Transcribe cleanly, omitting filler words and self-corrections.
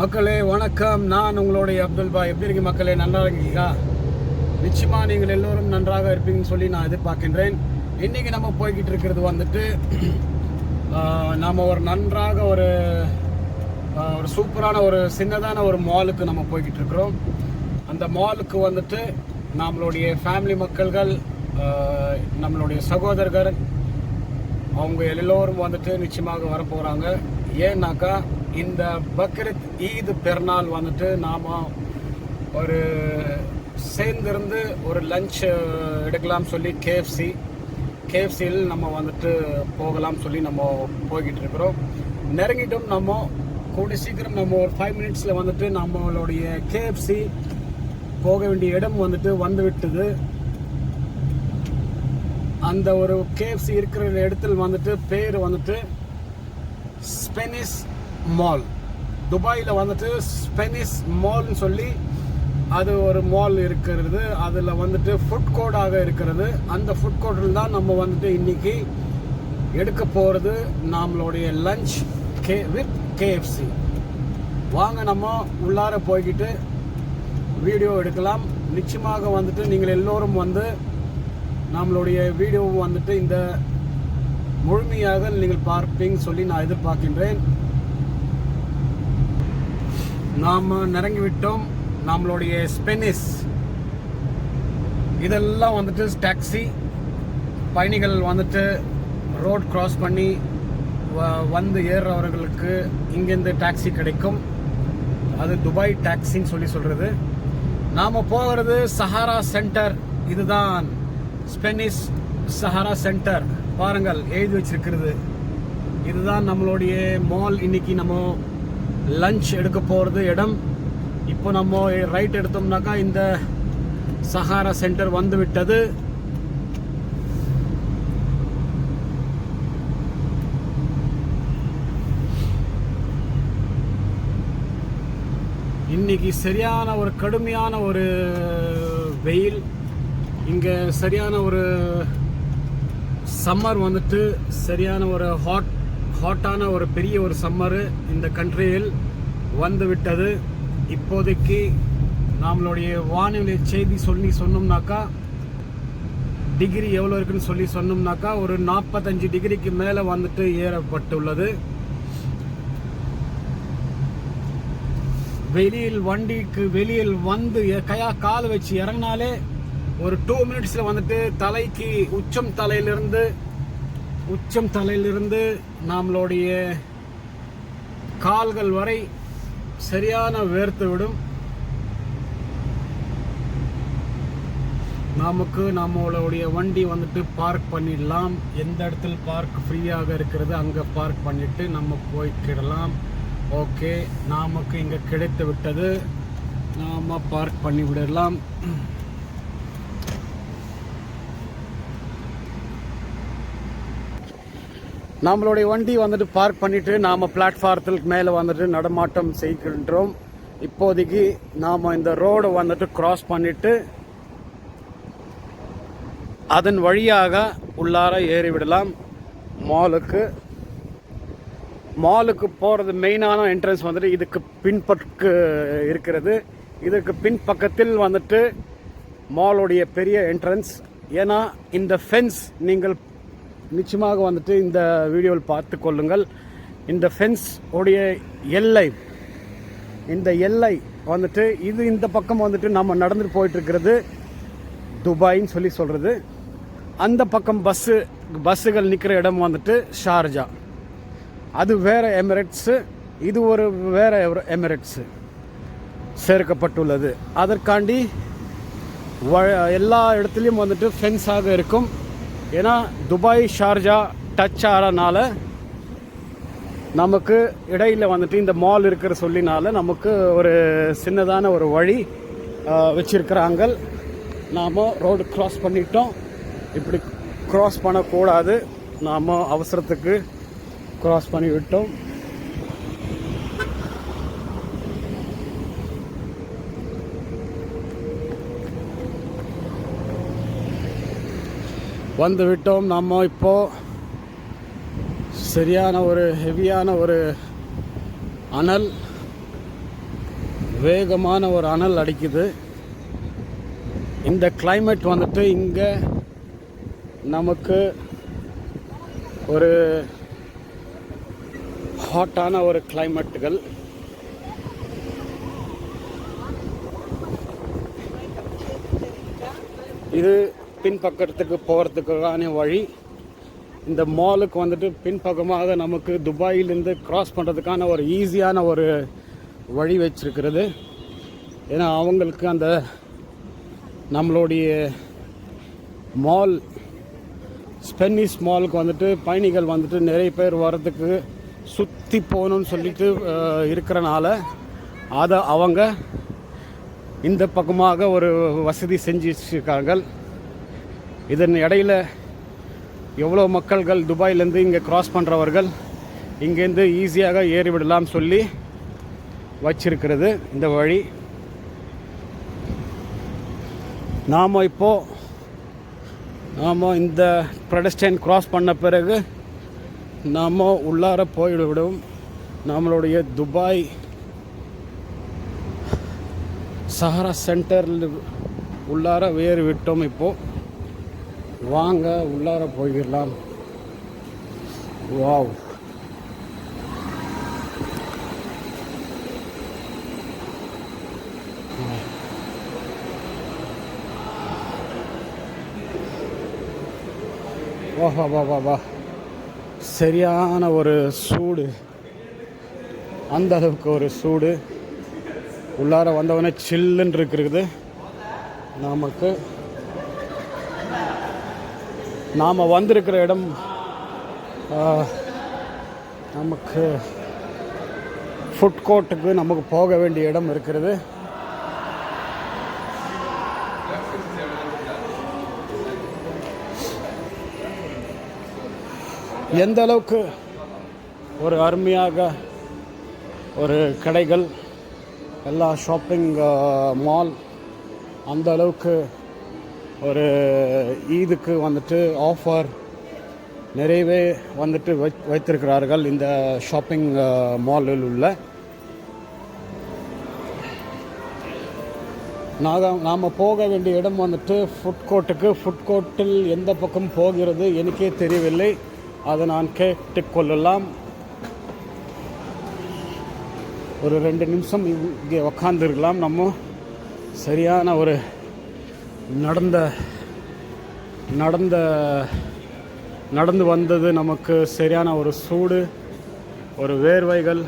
மக்களே வணக்கம். நான் உங்களுடைய அப்துல் பாய். எப்படி இருக்கு மக்களே? நல்லா இருக்கீங்களா? நிச்சயமாக நீங்கள் எல்லோரும் நன்றாக இருப்பீங்கன்னு சொல்லி நான் எதிர்பார்க்கின்றேன். இன்றைக்கி நம்ம போய்கிட்டு இருக்கிறது வந்துட்டு நாம் ஒரு நன்றாக ஒரு சூப்பரான ஒரு சின்னதான ஒரு மாலுக்கு நம்ம போய்கிட்டு இருக்கிறோம். அந்த மாலுக்கு வந்துட்டு நம்மளுடைய ஃபேமிலி மக்கள்கள், நம்மளுடைய சகோதரர்கள், அவங்க எல்லோரும் வந்துட்டு நிச்சயமாக வரப்போகிறாங்க. ஏன்னாக்கா இந்த பக்ரீத் ஈத் பெருநாள் வந்துட்டு நாம் ஒரு சேர்ந்திருந்து ஒரு லஞ்ச் எடுக்கலாம் சொல்லி கேஎஃப்சியில் நம்ம வந்துட்டு போகலாம் சொல்லி நம்ம போய்கிட்டு இருக்கிறோம். நெருங்கிட்டோம். நம்ம கூடி சீக்கிரம் நம்ம ஒரு 5 மினிட்ஸில் வந்துட்டு நம்மளுடைய கேஎஃப்சி போக வேண்டிய இடம் வந்துட்டு வந்து விட்டது. அந்த ஒரு கேஎஃப்சி இருக்கிற இடத்துல வந்துட்டு பேர் வந்துட்டு ஸ்பெனிஷ் மால். துபாயில் வந்துட்டு ஸ்பெனிஷ் மால்னு சொல்லி அது ஒரு மால் இருக்கிறது. அதில் வந்துட்டு ஃபுட் கோர்ட்டாக இருக்கிறது. அந்த ஃபுட் கோர்ட்டில் தான் நம்ம வந்துட்டு இன்னைக்கு எடுக்க போகிறது நம்மளுடைய லஞ்ச் வித் கேஎஃப்சி. வாங்க நம்ம உள்ளார போய்கிட்டு வீடியோ எடுக்கலாம். நிச்சயமாக வந்துட்டு நீங்கள் எல்லோரும் வந்து நம்மளுடைய வீடியோ வந்துட்டு இந்த முழுமையாக நீங்கள் பார்ப்பீங்க சொல்லி நான் எதிர்பார்க்கின்றேன். நாம் நெருங்கிவிட்டோம். நம்மளுடைய ஸ்பெனிஷ் இதெல்லாம் வந்துட்டு டாக்ஸி பயணிகள் வந்துட்டு ரோட் கிராஸ் பண்ணி வந்து ஏறுறவர்களுக்கு இங்கேருந்து டாக்ஸி கிடைக்கும். அது துபாய் டாக்ஸின்னு சொல்லி சொல்கிறது. நாம் போகிறது சஹாரா சென்டர். இதுதான் ஸ்பெனிஷ் சஹாரா சென்டர். பாருங்கள், எழுதி வச்சிருக்கிறது. இதுதான் நம்மளுடைய மால். இன்னைக்கு நம்ம லஞ்ச் எடுக்க போகிறது இடம். இப்போ நம்ம ரைட் எடுத்தோம்னாக்கா இந்த சஹாரா சென்டர் வந்து விட்டது. இன்னைக்கு சரியான ஒரு கடுமையான ஒரு வெயில். இங்கே சரியான ஒரு சம்மர் வந்துட்டு சரியான ஒரு ஹாட்டான ஒரு பெரிய ஒரு சம்மரு இந்த கண்ட்ரியில் வந்து விட்டது. இப்போதைக்கு நம்மளுடைய வானிலை செய்தி சொன்னோம்னாக்கா டிகிரி எவ்வளோ இருக்குன்னு சொல்லி சொன்னோம்னாக்கா ஒரு 45 டிகிரிக்கு மேலே வந்துட்டு ஏறப்பட்டுள்ளது. வண்டிக்கு வெளியில் வந்து கால் வச்சு இறங்கினாலே ஒரு 2 மினிட்ஸில் வந்துட்டு தலைக்கு உச்சம் தலையிலிருந்து நம்மளுடைய கால்கள் வரை சரியான வேர்த்து விடும். நம்மளுடைய வண்டி வந்துட்டு பார்க் பண்ணிடலாம். எந்த இடத்துல பார்க் ஃப்ரீயாக இருக்கிறது அங்கே பார்க் பண்ணிட்டு நம்ம போய்க்கிடலாம். ஓகே, நமக்கு இங்கே கிடைத்து விட்டது. நாம் பார்க் பண்ணி விடலாம். நம்மளுடைய வண்டி வந்துட்டு பார்க் பண்ணிட்டு நாம் பிளாட்ஃபாரத்துக்கு மேலே வந்துட்டு நடமாட்டம் செய்கின்றோம். இப்போதைக்கு நாம் இந்த ரோடை வந்துட்டு கிராஸ் பண்ணிட்டு அதன் வழியாக உள்ளார ஏறிவிடலாம். மாலுக்கு போகிறது மெயினான என்ட்ரன்ஸ் வந்துட்டு இதுக்கு பின்பக்கு இருக்கிறது. இதுக்கு பின்பக்கத்தில் வந்துட்டு மாலுடைய பெரிய என்ட்ரன்ஸ். ஏன்னா இந்த ஃபென்ஸ் நீங்கள் நிச்சயமாக வந்துட்டு இந்த வீடியோவில் பார்த்து கொள்ளுங்கள். இந்த ஃபென்ஸ் உடைய எல்லை வந்துட்டு இந்த பக்கம் வந்துட்டு நம்ம நடந்துட்டு போயிட்டு இருக்கிறது துபாய்ன்னு சொல்லி சொல்கிறது. அந்த பக்கம் பஸ்ஸுகள் நிற்கிற இடம் வந்துட்டு ஷார்ஜா. அது வேற எமிரேட்ஸு, இது ஒரு வேற எமிரேட்ஸு சேர்க்கப்பட்டுள்ளது. அதற்காண்டி எல்லா இடத்துலையும் வந்துட்டு ஃபென்ஸாக இருக்கும். ஏன்னா துபாய் ஷார்ஜா டச் ஆகிறனால நமக்கு இடையில் வந்துட்டு இந்த மால் இருக்கிற சொல்லினால நமக்கு ஒரு சின்னதான ஒரு வழி வச்சிருக்கிறாங்க. நாம் ரோடு கிராஸ் பண்ணிட்டோம். இப்படி கிராஸ் பண்ணக்கூடாது. நாம் அவசரத்துக்கு கிராஸ் பண்ணி விட்டோம். வந்து விட்டோம். நம்ம இப்போ சரியான ஒரு ஹெவியான ஒரு அனல் வேகமான ஒரு அனல் அடிக்குது. இந்த climate வந்துட்டு இங்கே நமக்கு ஒரு ஹாட்டான ஒரு கிளைமேட்டுகள். இது பின்பக்கத்துக்கு போகிறதுக்கான வழி. இந்த மாலுக்கு வந்துட்டு பின்பக்கமாக நமக்கு துபாயிலேருந்து கிராஸ் பண்ணுறதுக்கான ஒரு ஈஸியான ஒரு வழி வச்சிருக்கிறது. ஏன்னா அவங்களுக்கு அந்த நம்மளுடைய மால் ஸ்பென்னிஸ் மாலுக்கு வந்துட்டு பயணிகள் வந்துட்டு நிறைய பேர் வர்றதுக்கு சுற்றி போகணுன்னு சொல்லிட்டு இருக்கிறனால அதை அவங்க இந்த பக்கமாக ஒரு வசதி செஞ்சு வச்சுருக்காங்க. இதன் இடையில் எவ்வளோ மக்கள்கள் துபாயிலேருந்து இங்கே கிராஸ் பண்ணுறவர்கள் இங்கேருந்து ஈஸியாக ஏறிவிடலாம் சொல்லி வச்சிருக்கிறது இந்த வழி. நாம் இந்த பெடஸ்ட்ரியன் கிராஸ் பண்ண பிறகு நாம் உள்ளார போய்விடும். நம்மளுடைய துபாய் சஹாரா சென்டரில் உள்ளார வேறு விட்டோம். இப்போது வாங்க உள்ளார போயிடலாம். வாவ், வா வா வா வா, சரியான ஒரு சூடு, அந்த அளவுக்கு ஒரு சூடு. உள்ளார வந்தவொடனே சில்லுன்னு இருக்குது. நாம் வந்திருக்கிற இடம் நமக்கு ஃபுட் கோர்ட்டுக்கு நமக்கு போக வேண்டிய இடம் இருக்கிறது. எந்த அளவுக்கு ஒரு அருமையாக ஒரு கடைகள், எல்லா ஷாப்பிங் மால், அந்த அளவுக்கு ஒரு ஈதுக்கு வந்துட்டு ஆஃபர் நிறையவே வந்துட்டு வைத்திருக்கிறார்கள் இந்த ஷாப்பிங் மாலில் உள்ள. நாம் போக வேண்டிய இடம் வந்துட்டு ஃபுட் கோர்ட்டுக்கு. ஃபுட் கோர்ட்டில் எந்த பக்கம் போகிறது எனக்கே தெரியவில்லை. அதை நான் கேட்டுக்கொள்ளலாம். ஒரு 2 நிமிஷம் இங்கே உக்காந்துருக்கலாம். நம்ம சரியான ஒரு நடந்து வந்தது நமக்கு சரியான ஒரு சூடு, ஒரு வேர்வைகள்.